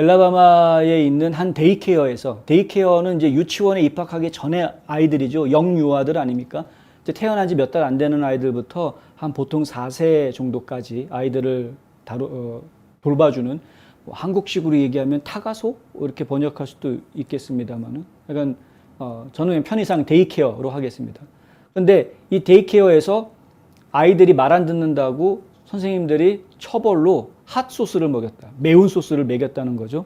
엘라바마에 있는 한 데이케어에서, 데이케어는 이제 유치원에 입학하기 전에 아이들이죠. 영유아들 아닙니까? 이제 태어난 지 몇 달 안 되는 아이들부터 한 보통 4세 정도까지 아이들을 돌봐주는, 뭐 한국식으로 얘기하면 타가소 이렇게 번역할 수도 있겠습니다만은, 약간 저는 편의상 데이케어로 하겠습니다. 그런데 이 데이케어에서 아이들이 말 안 듣는다고 선생님들이 처벌로 핫소스를 먹였다, 매운 소스를 먹였다는 거죠.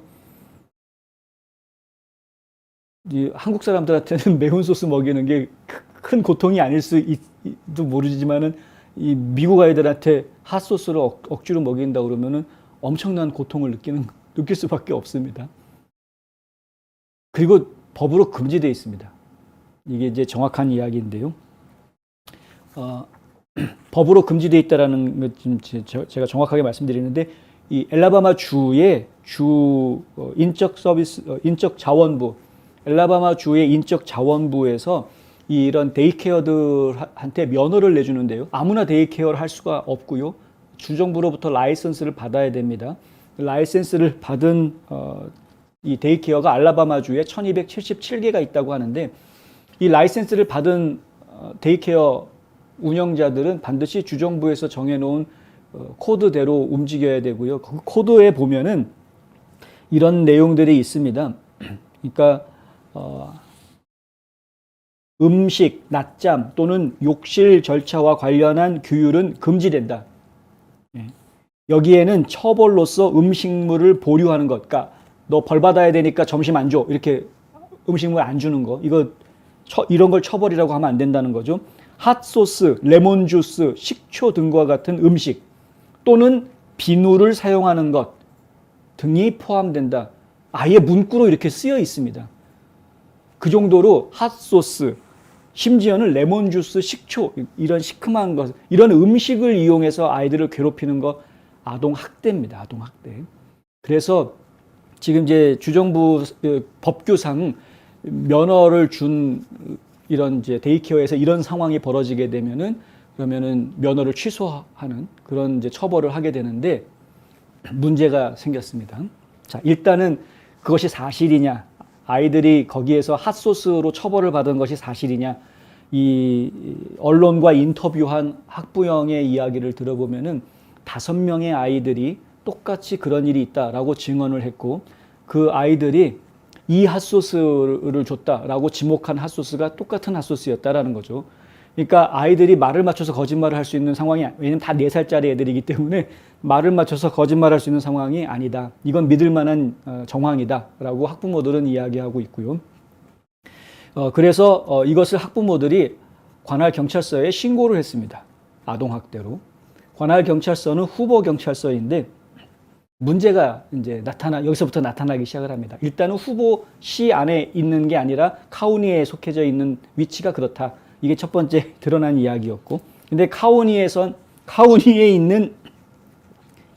이 한국 사람들한테는 매운 소스 먹이는 게 큰 고통이 아닐 수도 모르지만은, 이 미국 아이들한테 핫소스를 억지로 먹인다 그러면은 엄청난 고통을 느낄 수밖에 없습니다. 그리고 법으로 금지되어 있습니다. 이게 이제 정확한 이야기인데요. 법으로 금지되어 있다라는 것 지금 제가 정확하게 말씀드리는데, 이 엘라바마 주의 인적 서비스, 인적 자원부, 엘라바마 주의 인적 자원부에서 이런 데이케어들한테 면허를 내주는데요. 아무나 데이케어를 할 수가 없고요. 주정부로부터 라이선스를 받아야 됩니다. 라이선스를 받은 이 데이케어가 알라바마주에 1277개가 있다고 하는데, 이 라이선스를 받은 데이케어 운영자들은 반드시 주정부에서 정해놓은 코드대로 움직여야 되고요. 그 코드에 보면은 이런 내용들이 있습니다. 그러니까 음식, 낮잠 또는 욕실 절차와 관련한 규율은 금지된다. 여기에는 처벌로서 음식물을 보류하는 것, 그러니까 너 벌 받아야 되니까 점심 안 줘, 이렇게 음식물 안 주는 거, 이런 걸 처벌이라고 하면 안 된다는 거죠. 핫소스, 레몬 주스, 식초 등과 같은 음식 또는 비누를 사용하는 것 등이 포함된다. 아예 문구로 이렇게 쓰여 있습니다. 그 정도로 핫소스, 심지어는 레몬 주스, 식초, 이런 시큼한 것, 이런 음식을 이용해서 아이들을 괴롭히는 것, 아동 학대입니다. 아동 학대. 그래서 지금 이제 주정부 법규상 면허를 준 이런 이제 데이케어에서 이런 상황이 벌어지게 되면은, 그러면은 면허를 취소하는 그런 이제 처벌을 하게 되는데, 문제가 생겼습니다. 자, 일단은 그것이 사실이냐, 아이들이 거기에서 핫소스로 처벌을 받은 것이 사실이냐, 이 언론과 인터뷰한 학부형의 이야기를 들어보면은 5명의 아이들이 똑같이 그런 일이 있다라고 증언을 했고, 그 아이들이 이 핫소스를 줬다라고 지목한 핫소스가 똑같은 핫소스였다라는 거죠. 그러니까 아이들이 말을 맞춰서 거짓말을 할 수 있는 상황이, 왜냐면 다 4살짜리 애들이기 때문에 말을 맞춰서 거짓말할 수 있는 상황이 아니다. 이건 믿을 만한 정황이다라고 학부모들은 이야기하고 있고요. 그래서 이것을 학부모들이 관할 경찰서에 신고를 했습니다. 아동학대로. 관할 경찰서는 후보 경찰서인데, 문제가 이제 여기서부터 나타나기 시작을 합니다. 일단은 후보시 안에 있는 게 아니라 카운티에 속해져 있는 위치가 그렇다. 이게 첫 번째 드러난 이야기였고, 근데 카운티에 있는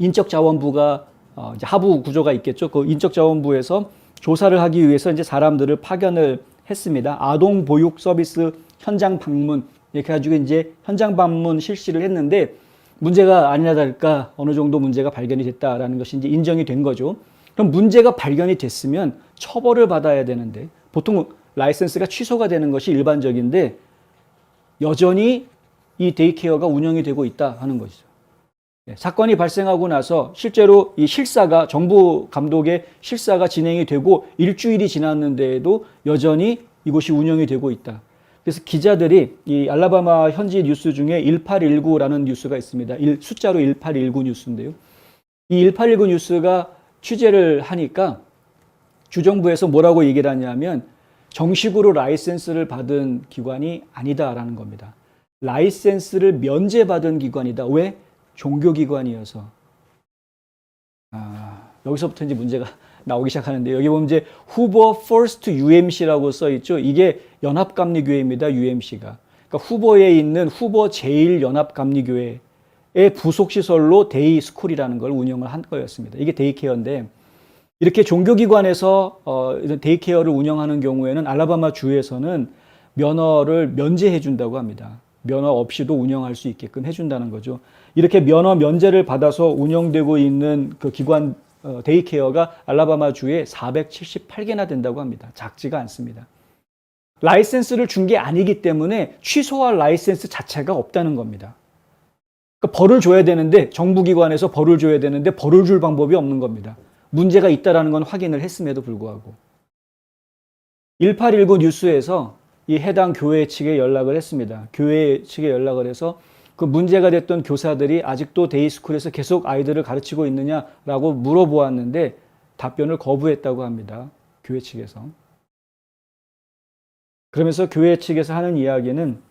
인적자원부가 이제 하부 구조가 있겠죠. 그 인적자원부에서 조사를 하기 위해서 이제 사람들을 파견을 했습니다. 아동 보육 서비스 현장 방문, 이렇게 해가지고 이제 현장 방문 실시를 했는데, 문제가 아니나 다를까 어느 정도 문제가 발견이 됐다라는 것이 이제 인정이 된 거죠. 그럼 문제가 발견이 됐으면 처벌을 받아야 되는데, 보통 라이센스가 취소가 되는 것이 일반적인데, 여전히 이 데이케어가 운영이 되고 있다 하는 것이죠. 사건이 발생하고 나서 실제로 이 실사가, 정부 감독의 실사가 진행이 되고 일주일이 지났는데도 여전히 이곳이 운영이 되고 있다. 그래서 기자들이 이 알라바마 현지 뉴스 중에 1819라는 뉴스가 있습니다. 숫자로 1819 뉴스인데요. 이 1819 뉴스가 취재를 하니까 주정부에서 뭐라고 얘기를 하냐면, 정식으로 라이센스를 받은 기관이 아니다라는 겁니다. 라이센스를 면제받은 기관이다. 왜? 종교기관이어서. 여기서부터 이제 문제가 나오기 시작하는데, 여기 보면 이제 후보 퍼스트 UMC라고 써 있죠. 이게 연합감리교회입니다. UMC가. 그러니까 후보에 있는 후보 제1연합감리교회의 부속시설로 데이스쿨이라는 걸 운영을 한 거였습니다. 이게 데이케어인데, 이렇게 종교기관에서 데이케어를 운영하는 경우에는 알라바마 주에서는 면허를 면제해 준다고 합니다. 면허 없이도 운영할 수 있게끔 해준다는 거죠. 이렇게 면허 면제를 받아서 운영되고 있는 그 기관 데이케어가 알라바마주에 478개나 된다고 합니다. 작지가 않습니다. 라이센스를 준 게 아니기 때문에 취소할 라이센스 자체가 없다는 겁니다. 그러니까 벌을 줘야 되는데 정부기관에서 벌을 줘야 되는데 벌을 줄 방법이 없는 겁니다. 문제가 있다는 건 확인을 했음에도 불구하고. 1819 뉴스에서 이 해당 교회 측에 연락을 했습니다. 교회 측에 연락을 해서 그 문제가 됐던 교사들이 아직도 데이스쿨에서 계속 아이들을 가르치고 있느냐라고 물어보았는데 답변을 거부했다고 합니다. 교회 측에서. 그러면서 교회 측에서 하는 이야기는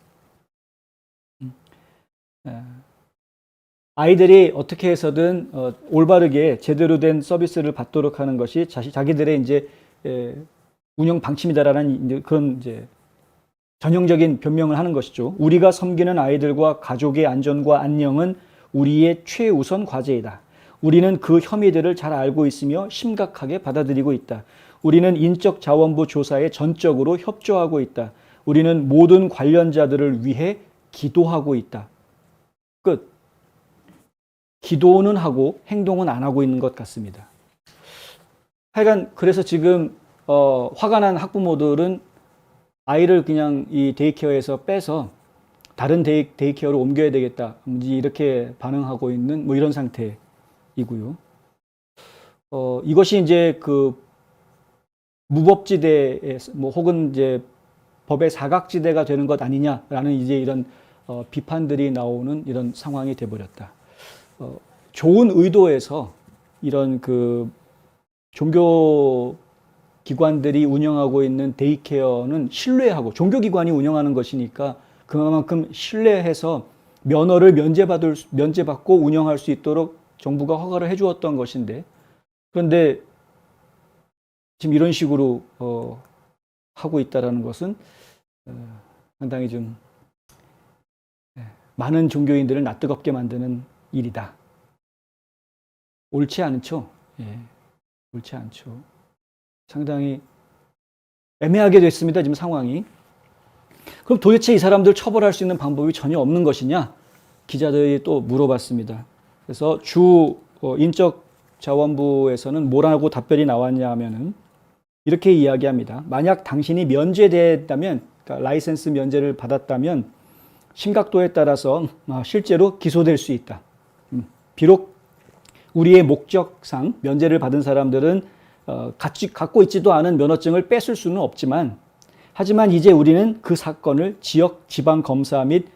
아이들이 어떻게 해서든 올바르게 제대로 된 서비스를 받도록 하는 것이 자기들의 이제 운영 방침이다라는 그런 이제 전형적인 변명을 하는 것이죠. 우리가 섬기는 아이들과 가족의 안전과 안녕은 우리의 최우선 과제이다. 우리는 그 혐의들을 잘 알고 있으며 심각하게 받아들이고 있다. 우리는 인적 자원부 조사에 전적으로 협조하고 있다. 우리는 모든 관련자들을 위해 기도하고 있다. 끝. 기도는 하고 행동은 안 하고 있는 것 같습니다. 하여간 그래서 지금 화가 난 학부모들은 아이를 그냥 이 데이케어에서 빼서 다른 데이케어로 옮겨야 되겠다. 이렇게 반응하고 있는 뭐 이런 상태이고요. 이것이 이제 그 무법지대에 뭐 혹은 이제 법의 사각지대가 되는 것 아니냐라는 이제 이런 비판들이 나오는 이런 상황이 돼버렸다. 좋은 의도에서 이런 그 종교 기관들이 운영하고 있는 데이케어는 신뢰하고 종교기관이 운영하는 것이니까 그만큼 신뢰해서 면허를 면제받고 운영할 수 있도록 정부가 허가를 해주었던 것인데 그런데 지금 이런 식으로 하고 있다는 것은 상당히 좀 많은 종교인들을 낯뜨겁게 만드는 일이다. 옳지 않죠? 예, 옳지 않죠. 상당히 애매하게 됐습니다. 지금 상황이. 그럼 도대체 이 사람들 처벌할 수 있는 방법이 전혀 없는 것이냐? 기자들이 또 물어봤습니다. 그래서 주 인적자원부에서는 뭐라고 답변이 나왔냐 하면은 이렇게 이야기합니다. 만약 당신이 면제됐다면, 그러니까 라이센스 면제를 받았다면 심각도에 따라서 실제로 기소될 수 있다. 비록 우리의 목적상 면제를 받은 사람들은 갖고 있지도 않은 면허증을 뺏을 수는 없지만 하지만 이제 우리는 그 사건을 지역 지방검사 및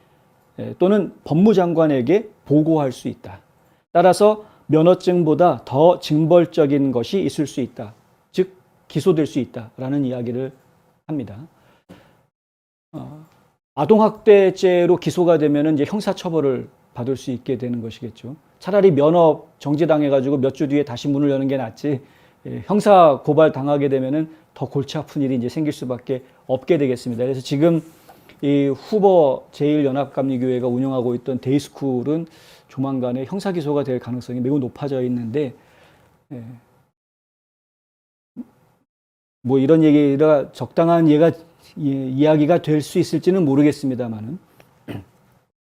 또는 법무장관에게 보고할 수 있다. 따라서 면허증보다 더 징벌적인 것이 있을 수 있다. 즉 기소될 수 있다라는 이야기를 합니다. 아동학대죄로 기소가 되면 이제 형사처벌을 받을 수 있게 되는 것이겠죠. 차라리 면허 정지당해가지고 몇 주 뒤에 다시 문을 여는 게 낫지. 형사 고발 당하게 되면은 더 골치 아픈 일이 이제 생길 수밖에 없게 되겠습니다. 그래서 지금 이 후보 제1연합감리교회가 운영하고 있던 데이스쿨은 조만간에 형사 기소가 될 가능성이 매우 높아져 있는데, 뭐 이런 얘기가 적당한 이야기가 될 수 있을지는 모르겠습니다만은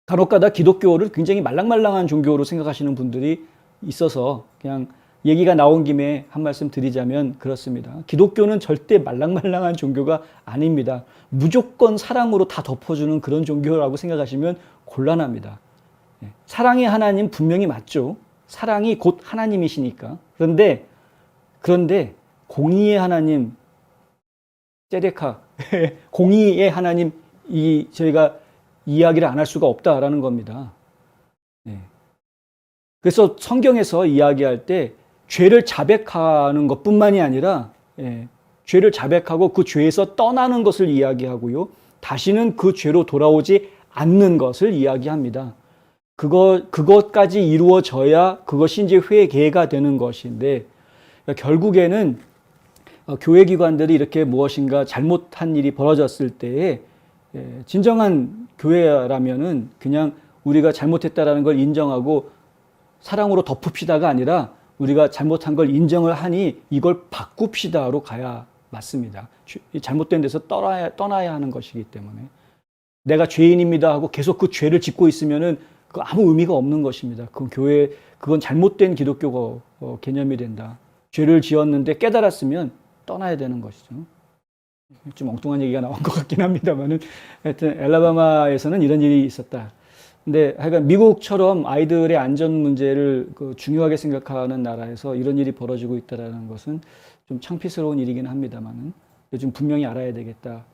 간혹가다 기독교를 굉장히 말랑말랑한 종교로 생각하시는 분들이 있어서 그냥 얘기가 나온 김에 한 말씀 드리자면 그렇습니다. 기독교는 절대 말랑말랑한 종교가 아닙니다. 무조건 사랑으로 다 덮어주는 그런 종교라고 생각하시면 곤란합니다. 사랑의 하나님 분명히 맞죠. 사랑이 곧 하나님이시니까. 그런데 공의의 하나님, ጼ데카, 공의의 하나님, 저희가 이야기를 안 할 수가 없다라는 겁니다. 그래서 성경에서 이야기할 때 죄를 자백하는 것뿐만이 아니라 죄를 자백하고 그 죄에서 떠나는 것을 이야기하고요. 다시는 그 죄로 돌아오지 않는 것을 이야기합니다. 그것까지 이루어져야 그것이 이제 회개가 되는 것인데 결국에는 교회기관들이 이렇게 무엇인가 잘못한 일이 벌어졌을 때에 진정한 교회라면은 그냥 우리가 잘못했다라는 걸 인정하고 사랑으로 덮읍시다가 아니라 우리가 잘못한 걸 인정을 하니 이걸 바꿉시다로 가야 맞습니다. 잘못된 데서 떠나야 하는 것이기 때문에 내가 죄인입니다 하고 계속 그 죄를 짓고 있으면은 그 아무 의미가 없는 것입니다. 그건 잘못된 기독교가 개념이 된다. 죄를 지었는데 깨달았으면 떠나야 되는 것이죠. 좀 엉뚱한 얘기가 나온 것 같긴 합니다만은 하여튼 엘라바마에서는 이런 일이 있었다. 근데 하여간 미국처럼 아이들의 안전 문제를 중요하게 생각하는 나라에서 이런 일이 벌어지고 있다는 것은 좀 창피스러운 일이긴 합니다만은 요즘 분명히 알아야 되겠다.